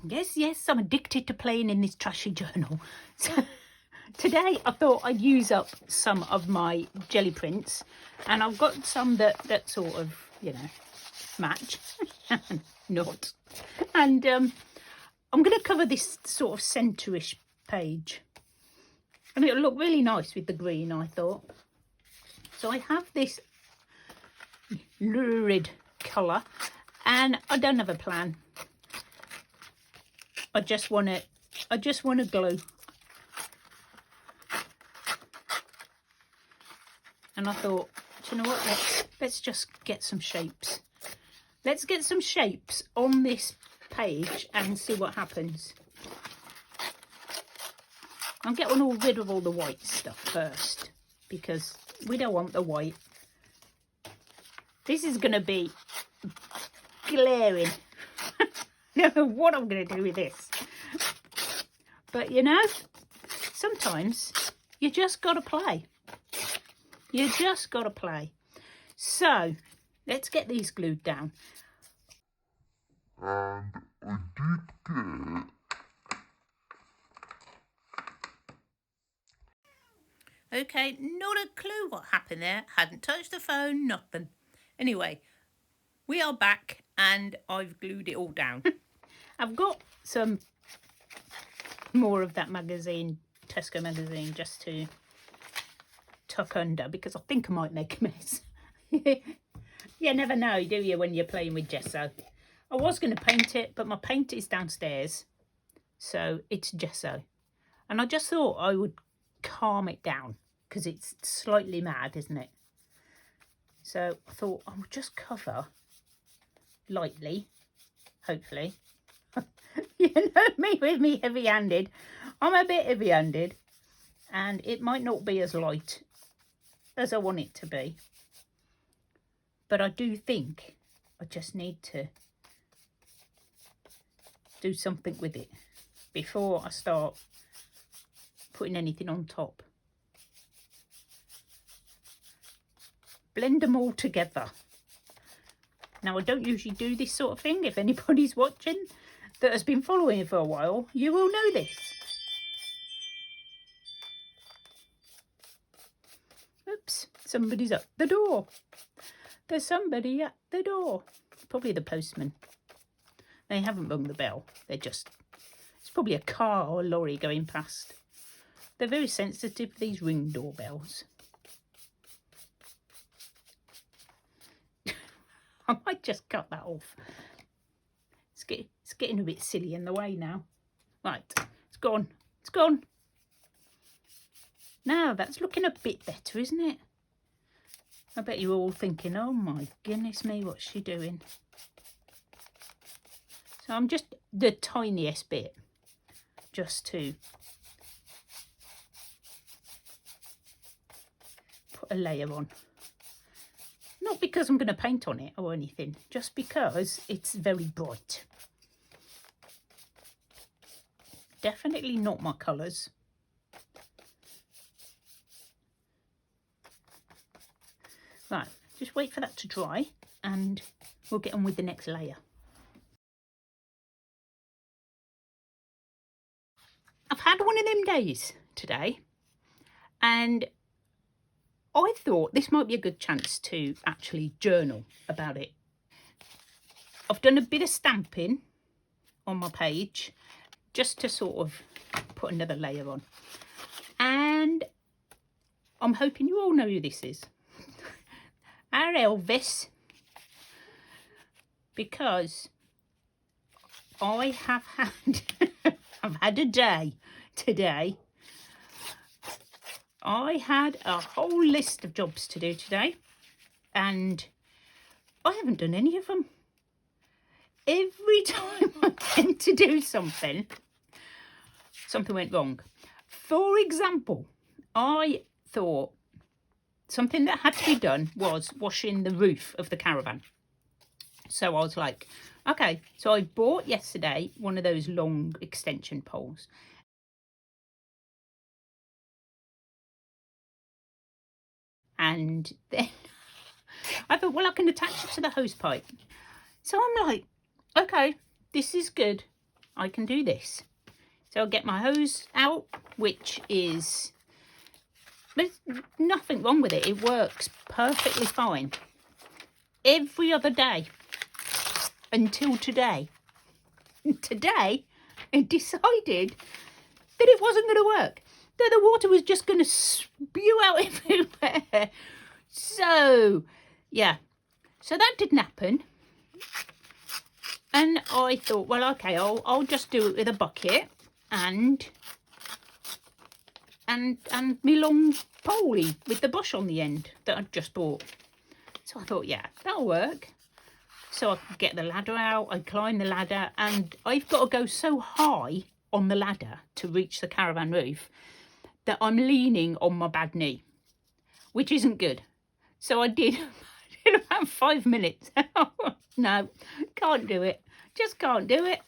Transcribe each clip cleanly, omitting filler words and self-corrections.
Yes, I'm addicted to playing in this trashy journal. So today I thought I'd use up some of my jelly prints, and I've got some that sort of, you know, match. Not. And I'm going to cover this sort of centre-ish page. And it'll look really nice with the green, I thought. So I have this lurid colour, and I don't have a plan. I just want to glue. And I thought, do you know what? Let's just get some shapes. Let's get some shapes on this page and see what happens. I'll get all rid of all the white stuff first, because we don't want the white. This is going to be glaring. I don't know what I'm going to do with this. But you know, sometimes you just got to play. You just got to play. So let's get these glued down. And I did get... Okay, not a clue what happened there. Hadn't touched the phone, nothing. Anyway, we are back and I've glued it all down. I've got some more of that magazine, Tesco magazine, just to tuck under, because I think I might make a mess. You never know, do you, when you're playing with gesso. I was going to paint it, but my paint is downstairs, so it's gesso. And I just thought I would calm it down, because it's slightly mad, isn't it? So I thought I would just cover lightly, hopefully. You know me with me heavy-handed. I'm a bit heavy-handed, and it might not be as light as I want it to be. But I do think I just need to do something with it before I start putting anything on top. Blend them all together. Now, I don't usually do this sort of thing. If anybody's watching that has been following me for a while, you will know this. Oops, somebody's at the door. There's somebody at the door. Probably the postman. They haven't rung the bell. It's probably a car or a lorry going past. They're very sensitive, these ring doorbells. I might just cut that off. It's getting a bit silly in the way now. Right, it's gone. It's gone. Now that's looking a bit better, isn't it? I bet you're all thinking, oh my goodness me, what's she doing? So I'm just the tiniest bit, just to put a layer on. Not because I'm going to paint on it or anything, just because it's very bright. Definitely not my colours. Right, just wait for that to dry and we'll get on with the next layer. I've had one of them days today, and I thought this might be a good chance to actually journal about it. I've done a bit of stamping on my page just to sort of put another layer on. And I'm hoping you all know who this is. Our Elvis. Because I have had, I've had a day today. I had a whole list of jobs to do today, and I haven't done any of them. Every time I went to do something, something went wrong. For example, I thought something that had to be done was washing the roof of the caravan. So I was like, okay, so I bought yesterday one of those long extension poles. And then I thought, well, I can attach it to the hose pipe. So I'm like, okay, this is good. I can do this. So I'll get my hose out, which is, there's nothing wrong with it. It works perfectly fine. Every other day until today. Today, I decided that it wasn't going to work. That the water was just going to spew out everywhere. So, yeah. So that didn't happen. And I thought, well, okay, I'll just do it with a bucket and me long poley with the bush on the end that I'd just bought. So I thought, yeah, that'll work. So I could get the ladder out, I climb the ladder, and I've got to go so high on the ladder to reach the caravan roof that I'm leaning on my bad knee, which isn't good. So I did in about 5 minutes. No, can't do it. Just can't do it.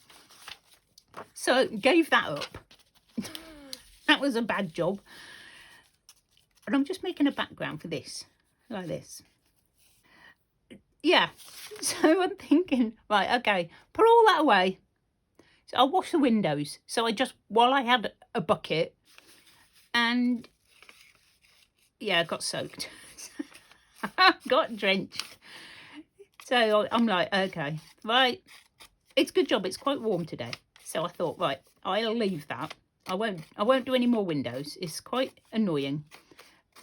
So gave that up. That was a bad job. And I'm just making a background for this, like this. Yeah, so I'm thinking, right, okay, put all that away. So I'll wash the windows. So I just, while I had a bucket, and yeah, I got soaked. Got drenched. So I'm like, okay, right, it's a good job. It's quite warm today. So I thought, right, I'll leave that. I won't do any more windows. It's quite annoying.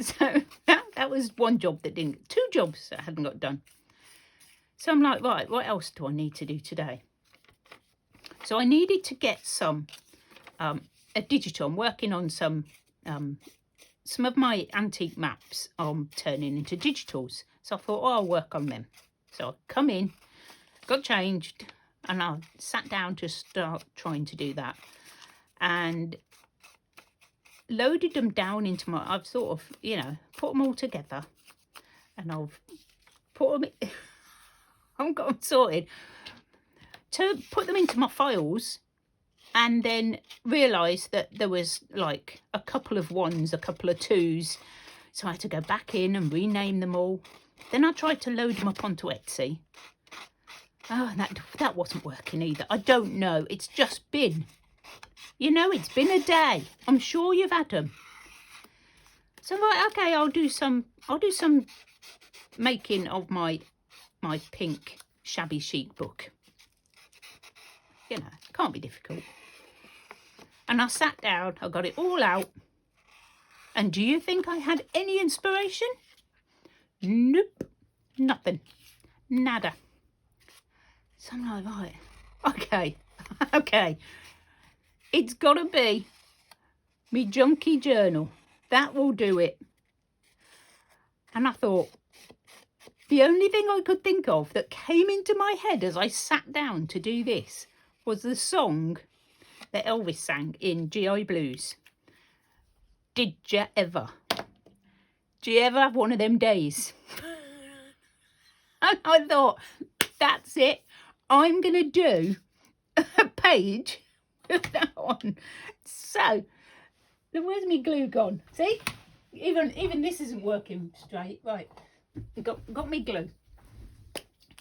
So that was one job that didn't, 2 jobs that hadn't got done. So I'm like, right, what else do I need to do today? So I needed to get some, a digital. I'm working on some of my antique maps I'm turning into digitals. So I thought, oh, I'll work on them. So I come in, got changed, and I sat down to start trying to do that. And loaded them down into my, I've sort of, you know, put them all together. And I've put them in, I've got them sorted to put them into my files, and then realised that there was like a couple of 1s, a couple of 2s, so I had to go back in and rename them all. Then I tried to load them up onto Etsy. Oh, that wasn't working either. I don't know. It's just been, you know, it's been a day. I'm sure you've had them. So right, okay, I'll do some making of my pink shabby chic book. You know, can't be difficult. And I sat down, I got it all out. And do you think I had any inspiration? Nope, nothing, nada. So I'm like, right, okay, okay. It's got to be me junkie journal. That will do it. And I thought, the only thing I could think of that came into my head as I sat down to do this was the song that Elvis sang in GI Blues. Did you ever? Do you ever have one of them days? And I thought, that's it. I'm going to do a page with that one. So, where's my glue gone? See? Even this isn't working straight. Right, got me glue.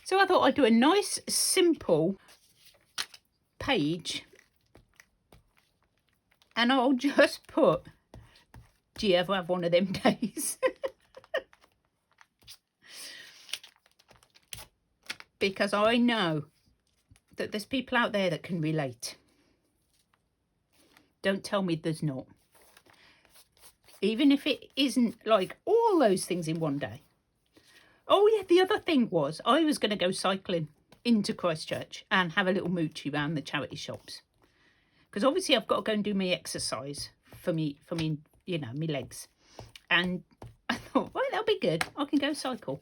So I thought I'd do a nice, simple page. And I'll just put, do you ever have one of them days? Because I know that there's people out there that can relate. Don't tell me there's not. Even if it isn't like all those things in one day. Oh yeah, the other thing was I was going to go cycling into Christchurch and have a little moochie around the charity shops. Because obviously I've got to go and do my exercise for me, you know, my legs. And I thought, well, that'll be good. I can go cycle.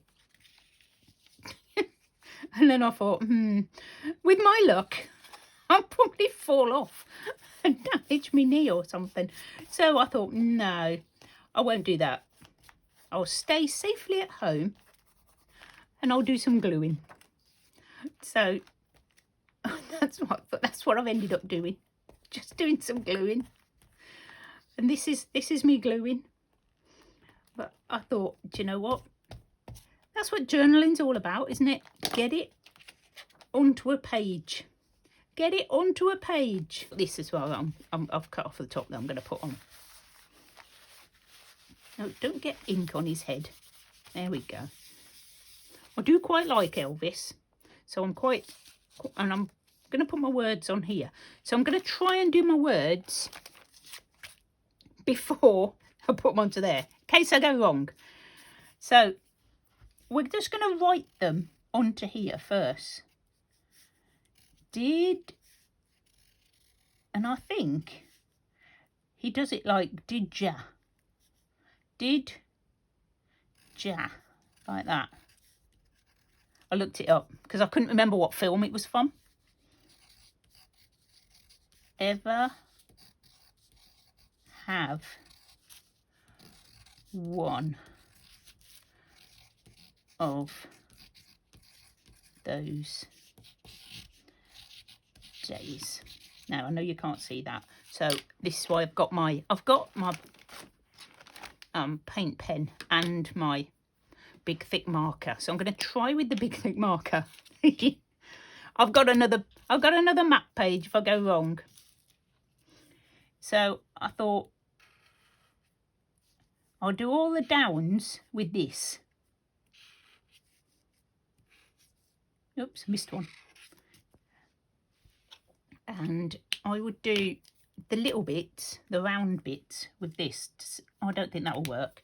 And then I thought, with my luck, I'll probably fall off and damage my knee or something. So I thought, no, I won't do that. I'll stay safely at home and I'll do some gluing. So that's what I've ended up doing. Just doing some gluing. And this is me gluing. But I thought, do you know what? That's what journaling's all about, isn't it? Get it onto a page. get it onto a page. This as well, I've cut off the top that I'm going to put on. No, don't get ink on his head. There we go. I do quite like Elvis, so I'm going to put my words on here. So I'm going to try and do my words before I put them onto there, in case I go wrong. So we're just going to write them onto here first. And I think he does it like did ya, like that. I looked it up because I couldn't remember what film it was from. Ever have one of those days. Now I know you can't see that, so this is why I've got my paint pen and my big thick marker. So I'm going to try with the big thick marker. I've got another map page if I go wrong. So I thought I'll do all the downs with this. Oops, missed one. And I would do the little bits, the round bits with this. I don't think that will work.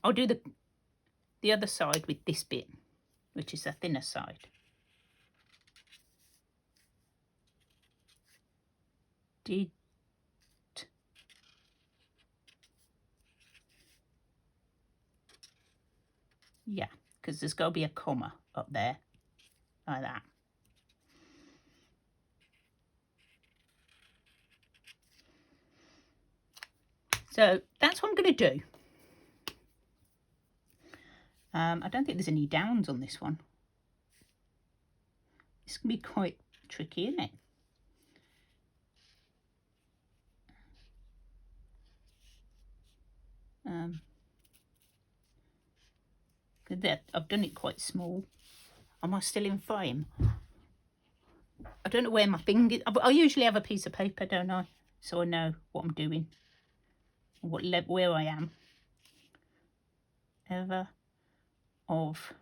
I'll do the other side with this bit, which is the thinner side. Yeah, because there's got to be a comma up there, like that. So that's what I'm going to do. I don't think there's any downs on this one. This can be quite tricky, isn't it? I've done it quite small. Am I still in frame? I don't know where my finger is. I usually have a piece of paper, don't I? So I know what I'm doing. Where I am. Ever of.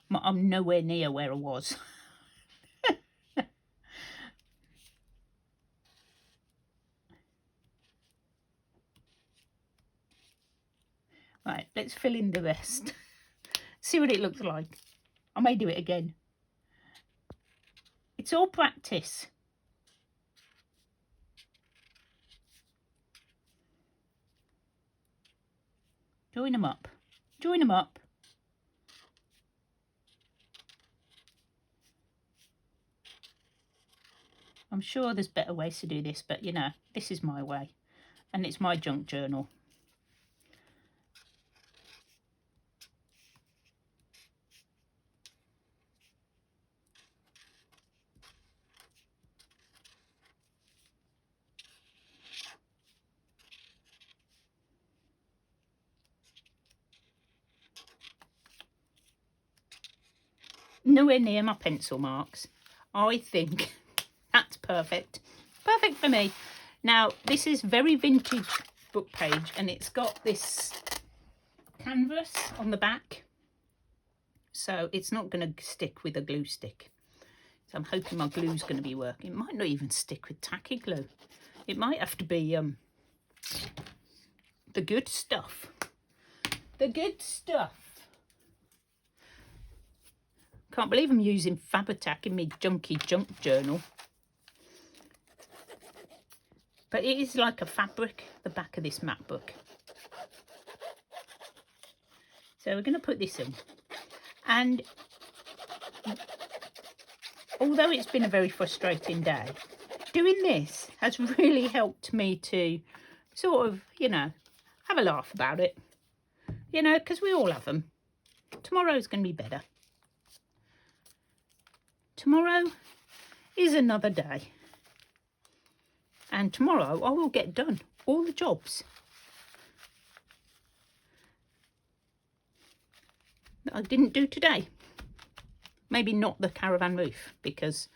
I'm nowhere near where I was. Right, let's fill in the rest. See what it looks like. I may do it again. It's all practice. Join them up. Join them up. I'm sure there's better ways to do this, but you know, this is my way. And it's my junk journal. Nowhere near my pencil marks. I think that's perfect. Perfect for me. Now, this is very vintage book page, and it's got this canvas on the back. So it's not going to stick with a glue stick. So I'm hoping my glue's going to be working. It might not even stick with tacky glue. It might have to be the good stuff. The good stuff. Can't believe I'm using Fabri-Tac in my junky junk journal. But it is like a fabric, the back of this map book. So we're going to put this in. And although it's been a very frustrating day, doing this has really helped me to sort of, you know, have a laugh about it. You know, because we all have them. Tomorrow's going to be better. Tomorrow is another day. And tomorrow I will get done all the jobs that I didn't do today. Maybe not the caravan roof because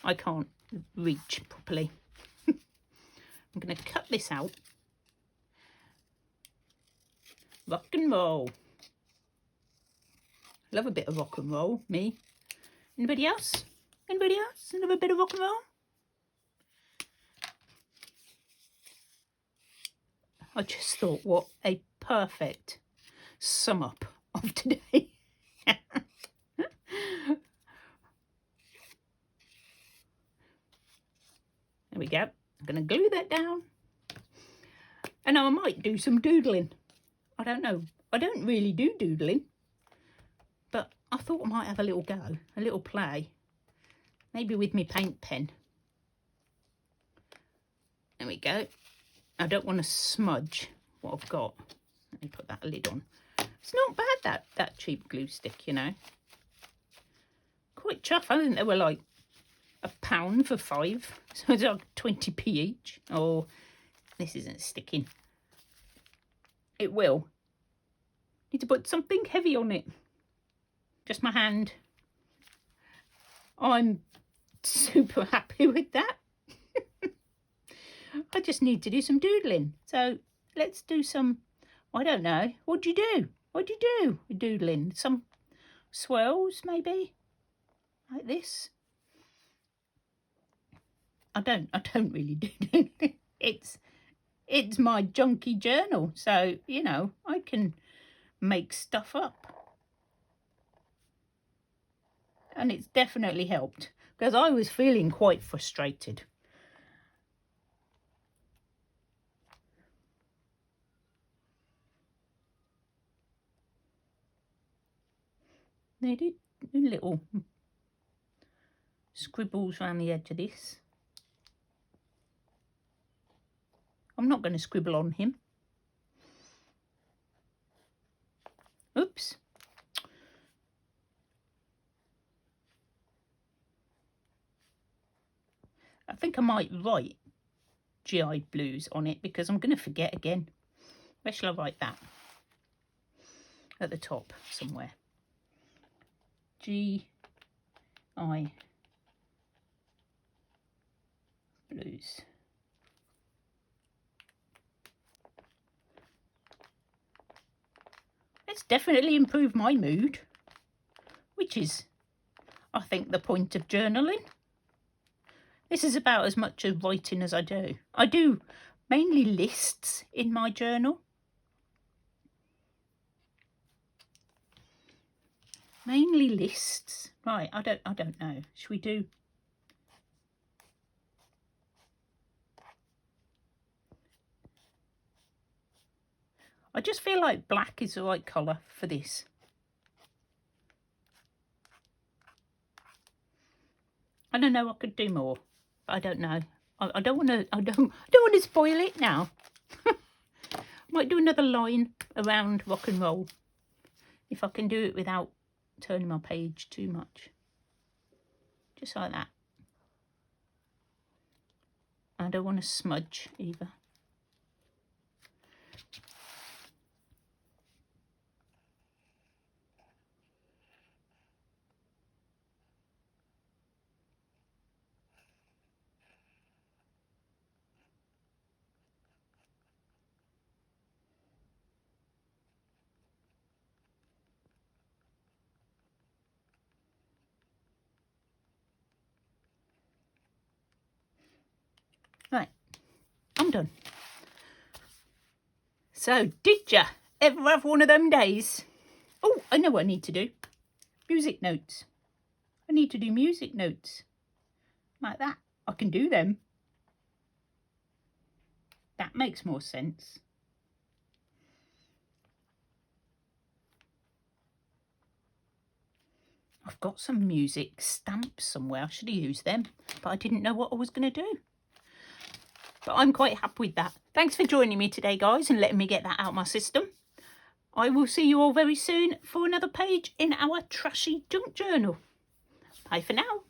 I can't reach properly. I'm going to cut this out. Rock and roll. Love a bit of rock and roll, me. Anybody else? Anybody else? Love a bit of rock and roll? I just thought, what a perfect sum up of today. There we go. I'm going to glue that down. And now I might do some doodling. I don't know. I don't really do doodling. But I thought I might have a little go, a little play. Maybe with my paint pen. There we go. I don't want to smudge what I've got. Let me put that lid on. It's not bad, that cheap glue stick, you know. Quite chuff. I think they were like £1 for 5. So it's like 20p each. Oh, this isn't sticking. It will. Need to put something heavy on it. Just my hand. I'm super happy with that. I just need to do some doodling. So let's do some, I don't know. What do you do? What do you do with doodling? Some swirls maybe? Like this? I don't really do doodling. It's my junky journal. So, you know, I can make stuff up. And it's definitely helped because I was feeling quite frustrated. They did little scribbles around the edge of this. I'm not going to scribble on him. Oops. I think I might write GI Blues on it because I'm going to forget again. Where shall I write that? At the top somewhere. GI Blues. It's definitely improved my mood, which is, I think, the point of journaling. This is about as much of writing as I do. I do mainly lists in my journal. Mainly lists. Right, I don't know. Should we do? I just feel like black is the right colour for this. I don't know. I could do more. I don't know. I don't want to. I don't want to spoil it now. Might do another line around rock and roll if I can do it without turning my page too much. Just like that. I don't want to smudge either. Right, I'm done. So, did ya ever have one of them days? Oh, I know what I need to do. Music notes. I need to do music notes. Like that. I can do them. That makes more sense. I've got some music stamps somewhere. I should have used them, but I didn't know what I was going to do. But I'm quite happy with that. Thanks for joining me today, guys, and letting me get that out of my system. I will see you all very soon for another page in our Trashy Junk Journal. Bye for now.